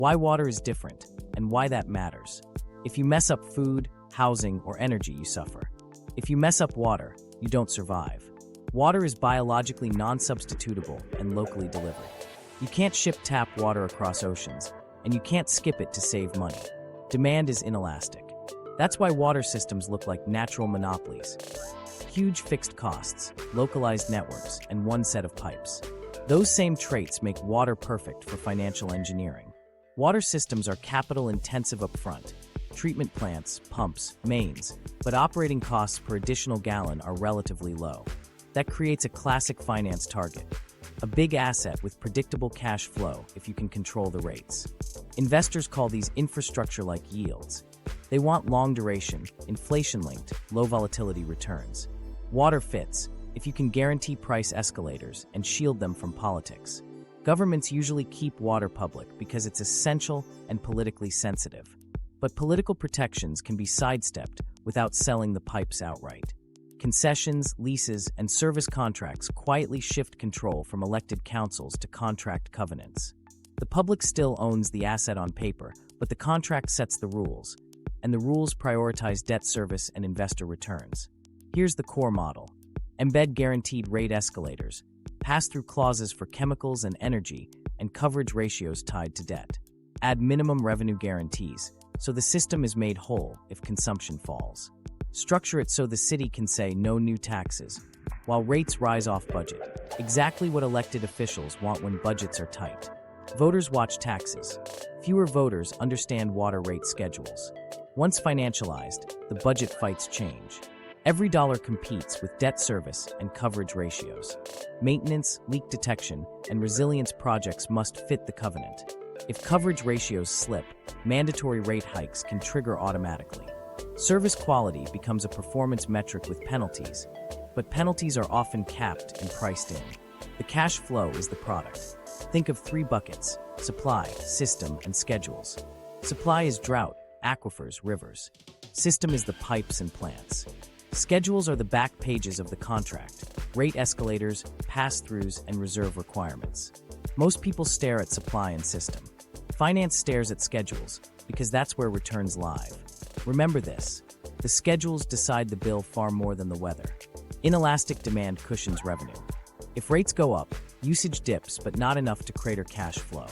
Why water is different, and why that matters. If you mess up food, housing, or energy, you suffer. If you mess up water, you don't survive. Water is biologically non-substitutable and locally delivered. You can't ship tap water across oceans, and you can't skip it to save money. Demand is inelastic. That's why water systems look like natural monopolies. Huge fixed costs, localized networks, and one set of pipes. Those same traits make water perfect for financial engineering. Water systems are capital-intensive upfront. Treatment plants, pumps, mains, but operating costs per additional gallon are relatively low. That creates a classic finance target. A big asset with predictable cash flow if you can control the rates. Investors call these infrastructure-like yields. They want long-duration, inflation-linked, low-volatility returns. Water fits if you can guarantee price escalators and shield them from politics. Governments usually keep water public because it's essential and politically sensitive. But political protections can be sidestepped without selling the pipes outright. Concessions, leases, and service contracts quietly shift control from elected councils to contract covenants. The public still owns the asset on paper, but the contract sets the rules, and the rules prioritize debt service and investor returns. Here's the core model. Embed guaranteed rate escalators, pass-through clauses for chemicals and energy, and coverage ratios tied to debt. Add minimum revenue guarantees, so the system is made whole if consumption falls. Structure it so the city can say no new taxes, while rates rise off budget. Exactly what elected officials want when budgets are tight. Voters watch taxes. Fewer voters understand water rate schedules. Once financialized, the budget fights change. Every dollar competes with debt service and coverage ratios. Maintenance, leak detection, and resilience projects must fit the covenant. If coverage ratios slip, mandatory rate hikes can trigger automatically. Service quality becomes a performance metric with penalties, but penalties are often capped and priced in. The cash flow is the product. Think of 3 buckets: supply, system, and schedules. Supply is drought, aquifers, rivers. System is the pipes and plants. Schedules are the back pages of the contract: rate escalators, pass-throughs, and reserve requirements. Most people stare at supply and system. Finance stares at schedules because that's where returns live. Remember this: the schedules decide the bill far more than the weather. Inelastic demand cushions revenue. If rates go up, usage dips, but not enough to crater cash flow.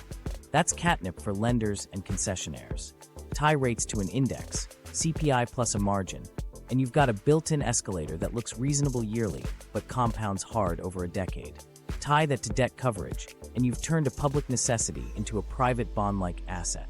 That's catnip for lenders and concessionaires. Tie rates to an index, CPI plus a margin, and you've got a built-in escalator that looks reasonable yearly but compounds hard over a decade. Tie that to debt coverage, and you've turned a public necessity into a private bond-like asset.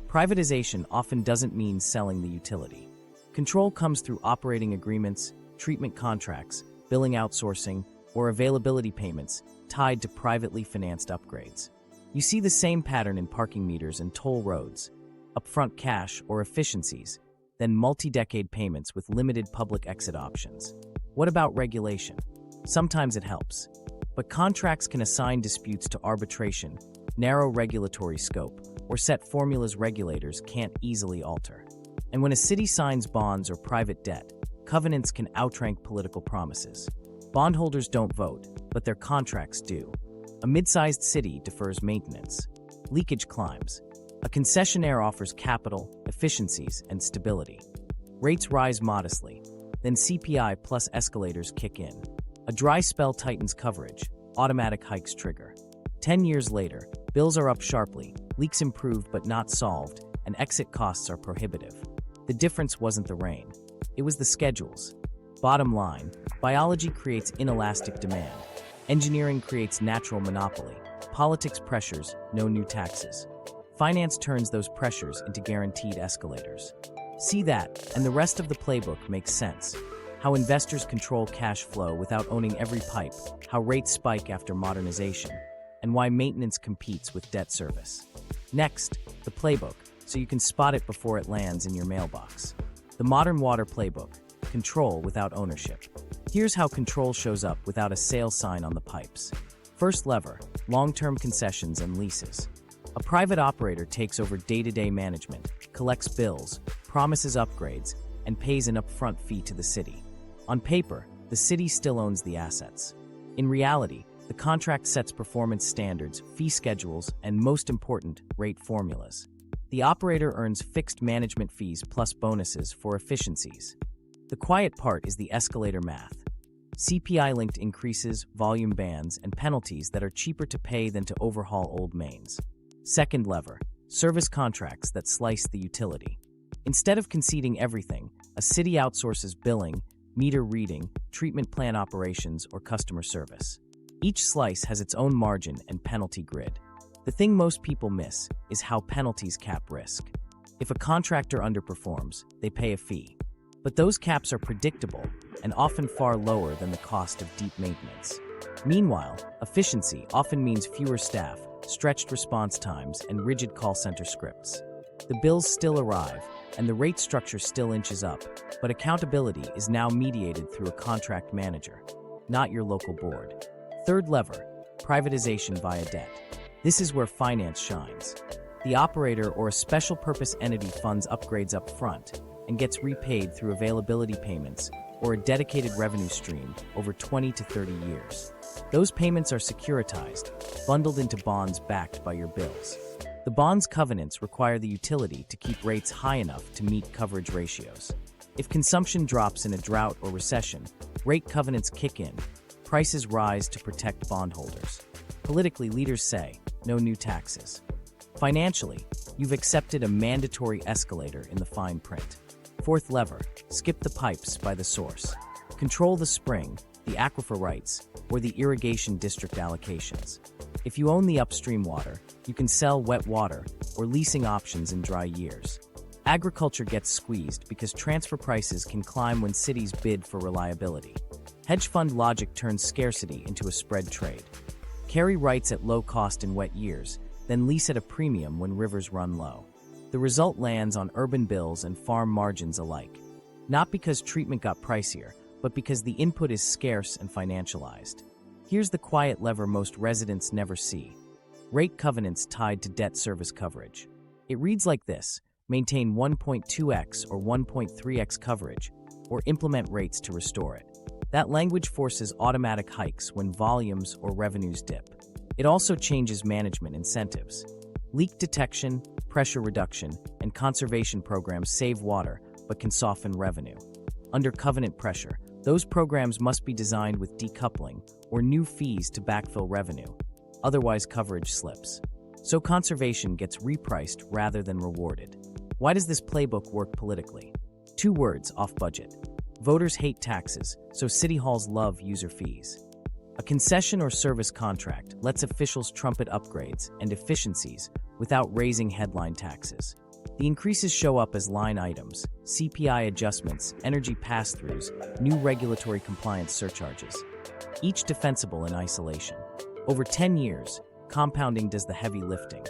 Privatization often doesn't mean selling the utility. Control comes through operating agreements, treatment contracts, billing outsourcing, or availability payments tied to privately financed upgrades. You see the same pattern in parking meters and toll roads: upfront cash or efficiencies, then multi-decade payments with limited public exit options. What about regulation? Sometimes it helps. But contracts can assign disputes to arbitration, narrow regulatory scope, or set formulas regulators can't easily alter. And when a city signs bonds or private debt, covenants can outrank political promises. Bondholders don't vote, but their contracts do. A mid-sized city defers maintenance. Leakage climbs. A concessionaire offers capital, efficiencies, and stability. Rates rise modestly, then CPI plus escalators kick in. A dry spell tightens coverage, automatic hikes trigger. 10 years later, bills are up sharply, leaks improved but not solved, and exit costs are prohibitive. The difference wasn't the rain. It was the schedules. Bottom line, biology creates inelastic demand. Engineering creates natural monopoly. Politics pressures, no new taxes. Finance turns those pressures into guaranteed escalators. See that, and the rest of the playbook makes sense. How investors control cash flow without owning every pipe, how rates spike after modernization, and why maintenance competes with debt service. Next, the playbook, so you can spot it before it lands in your mailbox. The modern water playbook: control without ownership. Here's how control shows up without a sale sign on the pipes. First lever: long-term concessions and leases. A private operator takes over day-to-day management, collects bills, promises upgrades, and pays an upfront fee to the city. On paper, the city still owns the assets. In reality, The contract sets performance standards, fee schedules, and most important, rate formulas. The operator earns fixed management fees plus bonuses for efficiencies. The quiet part is the escalator math. CPI-linked increases, volume bands, and penalties that are cheaper to pay than to overhaul old mains. Second lever, service contracts that slice the utility. Instead of conceding everything, a city outsources billing, meter reading, treatment plan operations, or customer service. Each slice has its own margin and penalty grid. The thing most people miss is how penalties cap risk. If a contractor underperforms, they pay a fee. But those caps are predictable and often far lower than the cost of deep maintenance. Meanwhile, efficiency often means fewer staff, stretched response times, and rigid call center scripts. The bills still arrive, and the rate structure still inches up, but accountability is now mediated through a contract manager, not your local board. Third lever, privatization via debt. This is where finance shines. The operator or a special purpose entity funds upgrades up front and gets repaid through availability payments or a dedicated revenue stream over 20 to 30 years. Those payments are securitized, bundled into bonds backed by your bills. The bond's covenants require the utility to keep rates high enough to meet coverage ratios. If consumption drops in a drought or recession, rate covenants kick in. Prices rise to protect bondholders. Politically, leaders say, no new taxes. Financially, you've accepted a mandatory escalator in the fine print. Fourth lever, skip the pipes by the source. Control the spring, the aquifer rights, or the irrigation district allocations. If you own the upstream water, you can sell wet water or leasing options in dry years. Agriculture gets squeezed because transfer prices can climb when cities bid for reliability. Hedge fund logic turns scarcity into a spread trade. Carry rights at low cost in wet years, then lease at a premium when rivers run low. The result lands on urban bills and farm margins alike. Not because treatment got pricier, but because the input is scarce and financialized. Here's the quiet lever most residents never see. Rate covenants tied to debt service coverage. It reads like this: maintain 1.2x or 1.3x coverage, or implement rates to restore it. That language forces automatic hikes when volumes or revenues dip. It also changes management incentives. Leak detection, pressure reduction, and conservation programs save water but can soften revenue. Under covenant pressure, those programs must be designed with decoupling or new fees to backfill revenue. Otherwise, coverage slips. So conservation gets repriced rather than rewarded. Why does this playbook work politically? 2 words: off budget. Voters hate taxes, so city halls love user fees. A concession or service contract lets officials trumpet upgrades and efficiencies without raising headline taxes. The increases show up as line items: CPI adjustments, energy pass-throughs, new regulatory compliance surcharges. Each defensible in isolation. Over 10 years, compounding does the heavy lifting.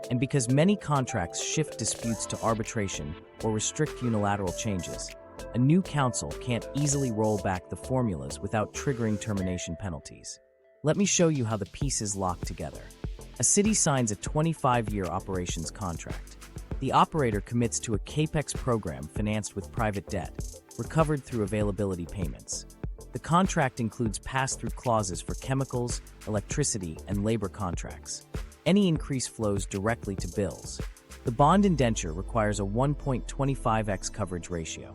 And because many contracts shift disputes to arbitration or restrict unilateral changes, a new council can't easily roll back the formulas without triggering termination penalties. Let me show you how the pieces lock together. A city signs a 25-year operations contract. The operator commits to a CAPEX program financed with private debt, recovered through availability payments. The contract includes pass-through clauses for chemicals, electricity, and labor contracts. Any increase flows directly to bills. The bond indenture requires a 1.25x coverage ratio.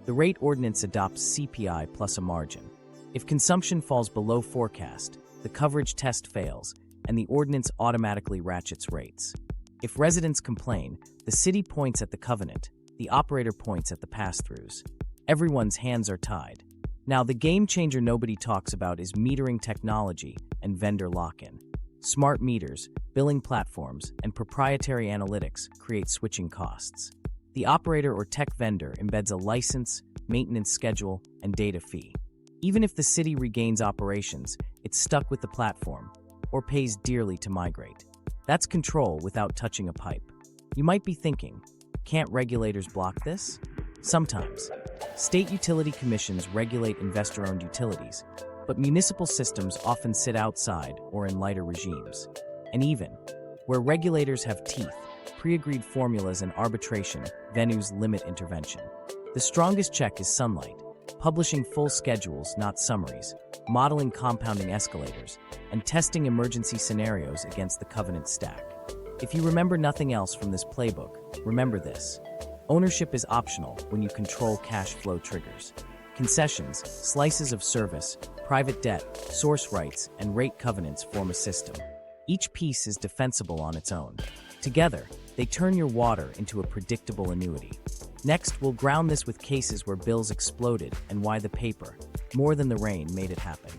The rate ordinance adopts CPI plus a margin. If consumption falls below forecast, the coverage test fails, and the ordinance automatically ratchets rates. If residents complain, the city points at the covenant, the operator points at the pass-throughs. Everyone's hands are tied. Now, the game changer nobody talks about is metering technology and vendor lock-in. Smart meters, billing platforms, and proprietary analytics create switching costs. The operator or tech vendor embeds a license, maintenance schedule, and data fee. Even if the city regains operations, it's stuck with the platform, or pays dearly to migrate. That's control without touching a pipe. You might be thinking, can't regulators block this? Sometimes. State utility commissions regulate investor-owned utilities, but municipal systems often sit outside or in lighter regimes. And even, where regulators have teeth, pre-agreed formulas and arbitration venues limit intervention. The strongest check is sunlight. publishing full schedules, not summaries, modeling compounding escalators, and testing emergency scenarios against the covenant stack. If you remember nothing else from this playbook, remember this. Ownership is optional when you control cash flow triggers. Concessions, slices of service, private debt, source rights, and rate covenants form a system. Each piece is defensible on its own. Together, they turn your water into a predictable annuity. Next, we'll ground this with cases where bills exploded and why the paper, more than the rain, made it happen.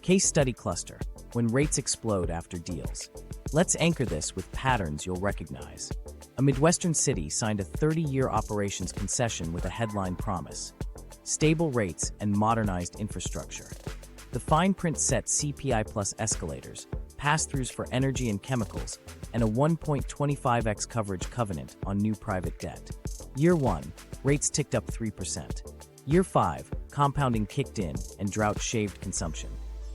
Case study cluster, when rates explode after deals. Let's anchor this with patterns you'll recognize. A Midwestern city signed a 30-year operations concession with a headline promise: stable rates and modernized infrastructure. The fine print set CPI plus escalators, pass-throughs for energy and chemicals, and a 1.25x coverage covenant on new private debt. Year 1, rates ticked up 3%. Year 5, compounding kicked in and drought shaved consumption.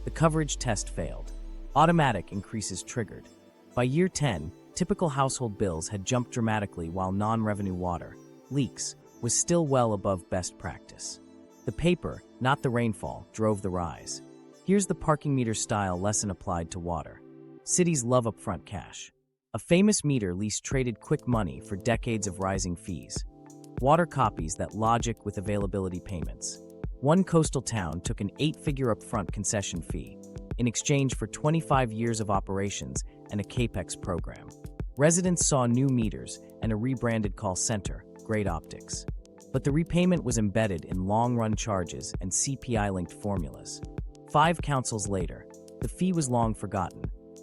The coverage test failed. Automatic increases triggered. By year 10, typical household bills had jumped dramatically while non-revenue water, leaks, was still well above best practice. The paper, not the rainfall, drove the rise. Here's the parking meter style lesson applied to water. Cities love upfront cash. A famous meter lease traded quick money for decades of rising fees. Water copies that logic with availability payments. One coastal town took an 8-figure upfront concession fee in exchange for 25 years of operations and a CAPEX program. Residents saw new meters and a rebranded call center, great optics. But the repayment was embedded in long-run charges and CPI-linked formulas. 5 councils later, the fee was long forgotten,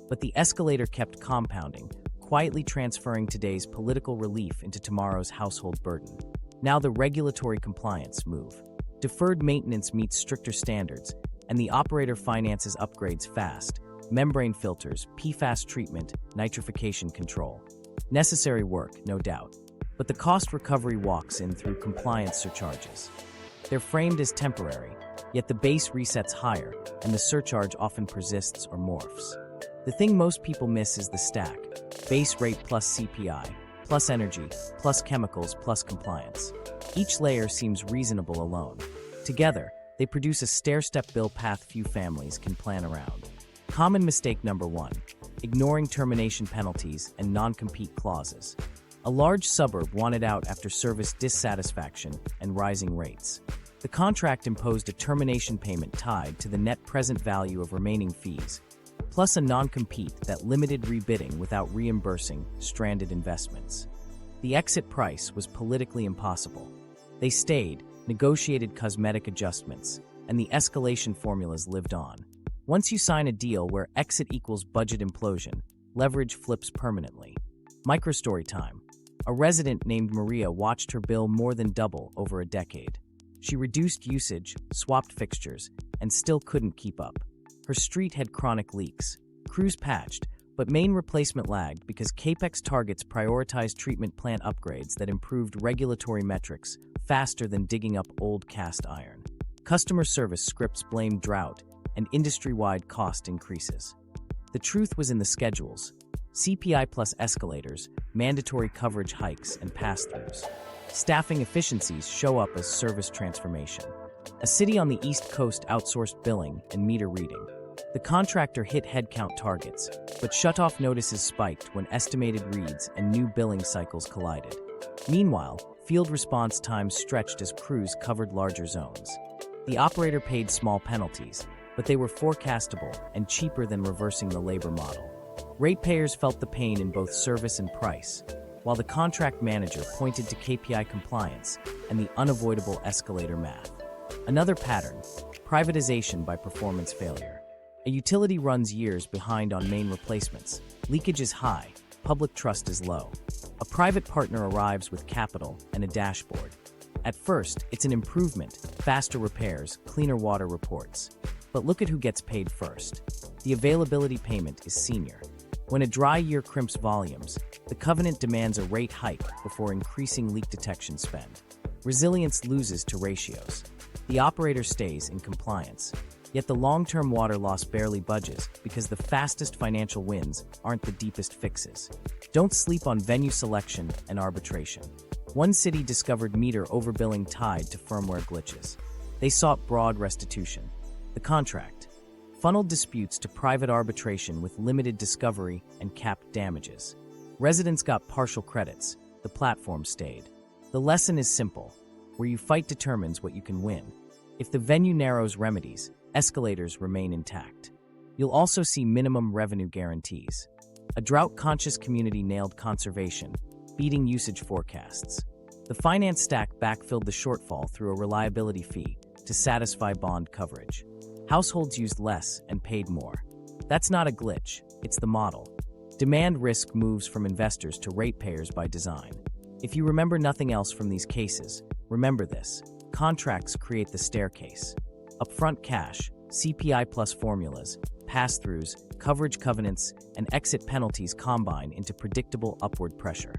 but the escalator kept compounding, quietly transferring today's political relief into tomorrow's household burden. Now the regulatory compliance move. Deferred maintenance meets stricter standards, and the operator finances upgrades fast: membrane filters, PFAS treatment, nitrification control. Necessary work, no doubt, but the cost recovery walks in through compliance surcharges. They're framed as temporary, yet the base resets higher, and the surcharge often persists or morphs. The thing most people miss is the stack: base rate plus CPI, plus energy, plus chemicals, plus compliance. Each layer seems reasonable alone. Together, they produce a stair-step bill path few families can plan around. Common mistake number 1: ignoring termination penalties and non-compete clauses. A large suburb wanted out after service dissatisfaction and rising rates. The contract imposed a termination payment tied to the net present value of remaining fees, plus a non-compete that limited rebidding without reimbursing stranded investments. The exit price was politically impossible. They stayed, negotiated cosmetic adjustments, and the escalation formulas lived on. Once you sign a deal where exit equals budget implosion, leverage flips permanently. Microstory time. A resident named Maria watched her bill more than double over a decade. She reduced usage, swapped fixtures, and still couldn't keep up. Her street had chronic leaks. Crews patched, but main replacement lagged because CAPEX targets prioritized treatment plant upgrades that improved regulatory metrics faster than digging up old cast iron. Customer service scripts blamed drought and industry-wide cost increases. The truth was in the schedules: CPI plus escalators, mandatory coverage hikes, and pass-throughs. Staffing efficiencies show up as service transformation. A city on the East Coast outsourced billing and meter reading. The contractor hit headcount targets, but shutoff notices spiked when estimated reads and new billing cycles collided. Meanwhile, field response times stretched as crews covered larger zones. The operator paid small penalties, but they were forecastable and cheaper than reversing the labor model. Ratepayers felt the pain in both service and price, while the contract manager pointed to KPI compliance and the unavoidable escalator math. Another pattern: privatization by performance failure. A utility runs years behind on main replacements. Leakage is high, public trust is low. A private partner arrives with capital and a dashboard. At first, it's an improvement: faster repairs, cleaner water reports. But look at who gets paid first. The availability payment is senior. When a dry year crimps volumes, the covenant demands a rate hike before increasing leak detection spend. Resilience loses to ratios. The operator stays in compliance. Yet the long-term water loss barely budges because the fastest financial wins aren't the deepest fixes. Don't sleep on venue selection and arbitration. One city discovered meter overbilling tied to firmware glitches. They sought broad restitution. The contract funneled disputes to private arbitration with limited discovery and capped damages. Residents got partial credits. The platform stayed. The lesson is simple. Where you fight determines what you can win. If the venue narrows remedies, escalators remain intact. You'll also see minimum revenue guarantees. A drought-conscious community nailed conservation, beating usage forecasts. The finance stack backfilled the shortfall through a reliability fee to satisfy bond coverage. Households used less and paid more. That's not a glitch, it's the model. Demand risk moves from investors to ratepayers by design. If you remember nothing else from these cases, remember this. Contracts create the staircase. Upfront cash, CPI plus formulas, pass-throughs, coverage covenants, and exit penalties combine into predictable upward pressure.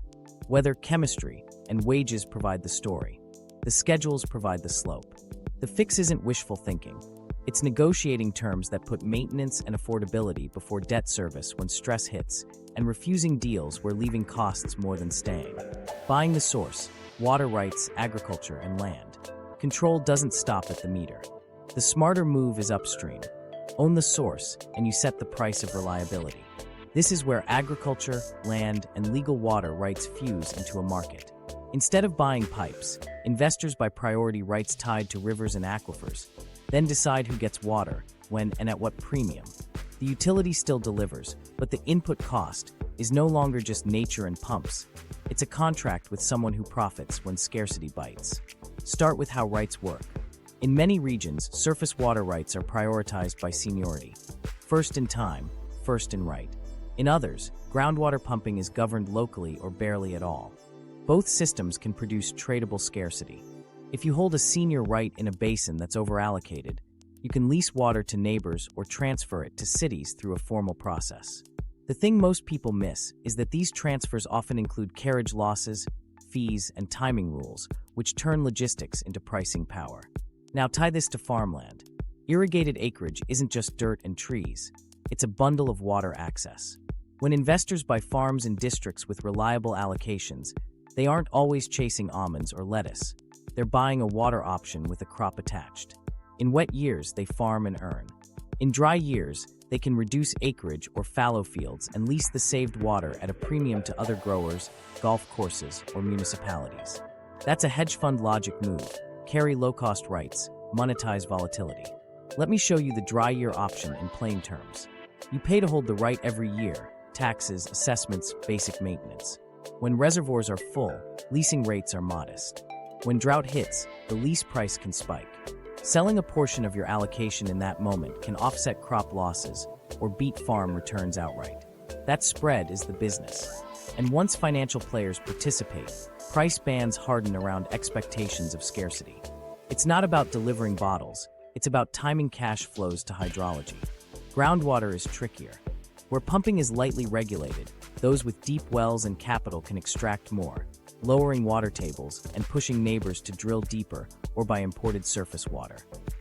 Weather chemistry and wages provide the story. The schedules provide the slope. The fix isn't wishful thinking. It's negotiating terms that put maintenance and affordability before debt service when stress hits, and refusing deals where leaving costs more than staying. Buying the source, water rights, agriculture, and land. Control doesn't stop at the meter. The smarter move is upstream. Own the source, and you set the price of reliability. This is where agriculture, land, and legal water rights fuse into a market. Instead of buying pipes, investors buy priority rights tied to rivers and aquifers, then decide who gets water, when, and at what premium. The utility still delivers, but the input cost is no longer just nature and pumps. It's a contract with someone who profits when scarcity bites. Start with how rights work. In many regions, surface water rights are prioritized by seniority. First in time, first in right. In others, groundwater pumping is governed locally or barely at all. Both systems can produce tradable scarcity. If you hold a senior right in a basin that's overallocated, you can lease water to neighbors or transfer it to cities through a formal process. The thing most people miss is that these transfers often include carriage losses, fees, and timing rules, which turn logistics into pricing power. Now tie this to farmland. Irrigated acreage isn't just dirt and trees. It's a bundle of water access. When investors buy farms in districts with reliable allocations, they aren't always chasing almonds or lettuce. They're buying a water option with a crop attached. In wet years, they farm and earn. In dry years, they can reduce acreage or fallow fields and lease the saved water at a premium to other growers, golf courses, or municipalities. That's a hedge fund logic move. Carry low-cost rights, monetize volatility. Let me show you the dry year option in plain terms. You pay to hold the right every year: taxes, assessments, basic maintenance. When reservoirs are full, leasing rates are modest. When drought hits, the lease price can spike. Selling a portion of your allocation in that moment can offset crop losses or beat farm returns outright. That spread is the business. And once financial players participate, price bands harden around expectations of scarcity. It's not about delivering bottles, it's about timing cash flows to hydrology. Groundwater is trickier. Where pumping is lightly regulated, those with deep wells and capital can extract more, lowering water tables and pushing neighbors to drill deeper or buy imported surface water.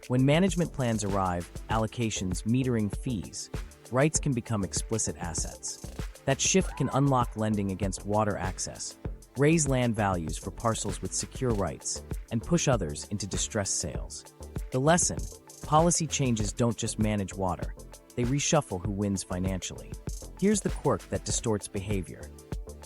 When management plans arrive, allocations, metering, fees, rights can become explicit assets. That shift can unlock lending against water access, raise land values for parcels with secure rights, and push others into distressed sales. The lesson: policy changes don't just manage water, they reshuffle who wins financially. Here's the quirk that distorts behavior: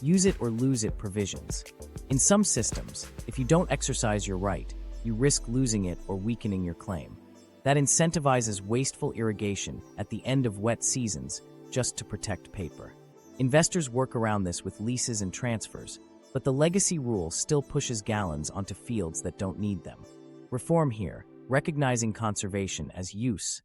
use it or lose it provisions. In some systems, if you don't exercise your right, you risk losing it or weakening your claim. That incentivizes wasteful irrigation at the end of wet seasons just to protect paper. Investors work around this with leases and transfers, but the legacy rule still pushes gallons onto fields that don't need them. Reform here, recognizing conservation as use,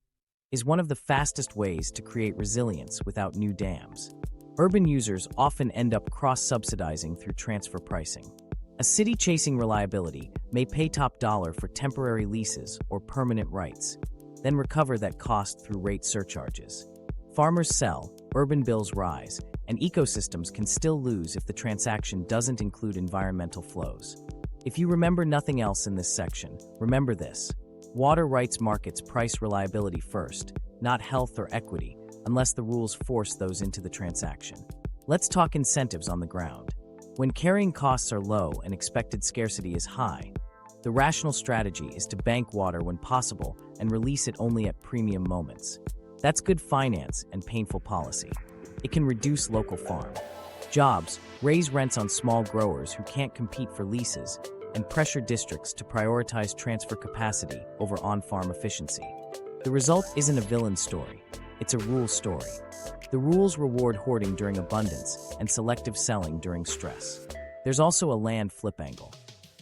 is one of the fastest ways to create resilience without new dams. Urban users often end up cross-subsidizing through transfer pricing. A city chasing reliability may pay top dollar for temporary leases or permanent rights, then recover that cost through rate surcharges. Farmers sell, urban bills rise, and ecosystems can still lose if the transaction doesn't include environmental flows. If you remember nothing else in this section, remember this: water rights markets price reliability first, not health or equity, unless the rules force those into the transaction. Let's talk incentives on the ground. When carrying costs are low and expected scarcity is high, The rational strategy is to bank water when possible and release it only at premium moments. That's good finance and painful policy. It can reduce local farm jobs, raise rents on small growers who can't compete for leases, and pressure districts to prioritize transfer capacity over on-farm efficiency. The result isn't a villain story, it's a rule story. The rules reward hoarding during abundance and selective selling during stress. There's also a land flip angle.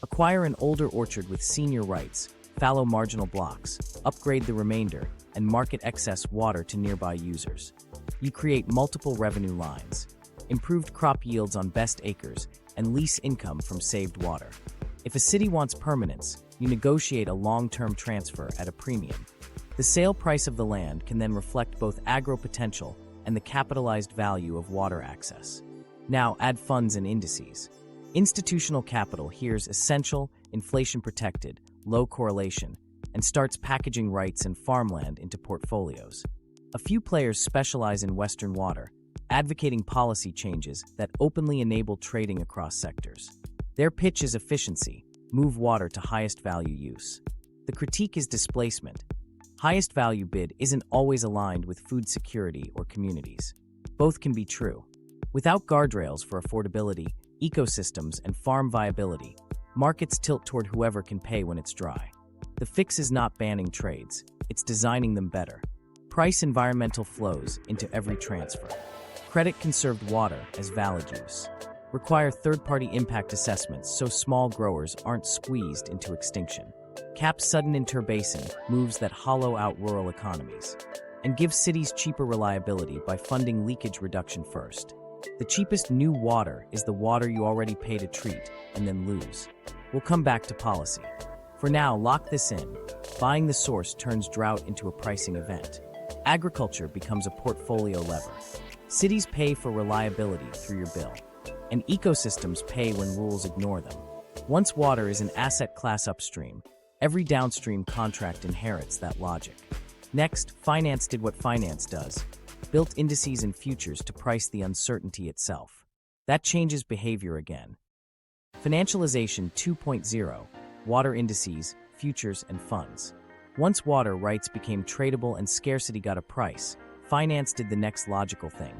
Acquire an older orchard with senior rights, fallow marginal blocks, upgrade the remainder, and market excess water to nearby users. You create multiple revenue lines, improved crop yields on best acres, and lease income from saved water. If a city wants permanence, you negotiate a long-term transfer at a premium. The sale price of the land can then reflect both agro potential and the capitalized value of water access. Now add funds and indices. Institutional capital here's essential, inflation-protected, low correlation, and starts packaging rights and farmland into portfolios. A few players specialize in Western water, advocating policy changes that openly enable trading across sectors. Their pitch is efficiency, move water to highest value use. The critique is displacement. Highest value bid isn't always aligned with food security or communities. Both can be true. Without guardrails for affordability, ecosystems, and farm viability, markets tilt toward whoever can pay when it's dry. The fix is not banning trades, it's designing them better. Price environmental flows into every transfer. Credit conserved water as valid use. Require third-party impact assessments so small growers aren't squeezed into extinction. Cap sudden interbasin moves that hollow out rural economies. And give cities cheaper reliability by funding leakage reduction first. The cheapest new water is the water you already pay to treat and then lose. We'll come back to policy. For now, lock this in. Buying the source turns drought into a pricing event. Agriculture becomes a portfolio lever. Cities pay for reliability through your bill, and ecosystems pay when rules ignore them. Once water is an asset class upstream, every downstream contract inherits that logic. Next, finance did what finance does, built indices and futures to price the uncertainty itself. That changes behavior again. Financialization 2.0, water indices, futures, and funds. Once water rights became tradable and scarcity got a price, finance did the next logical thing,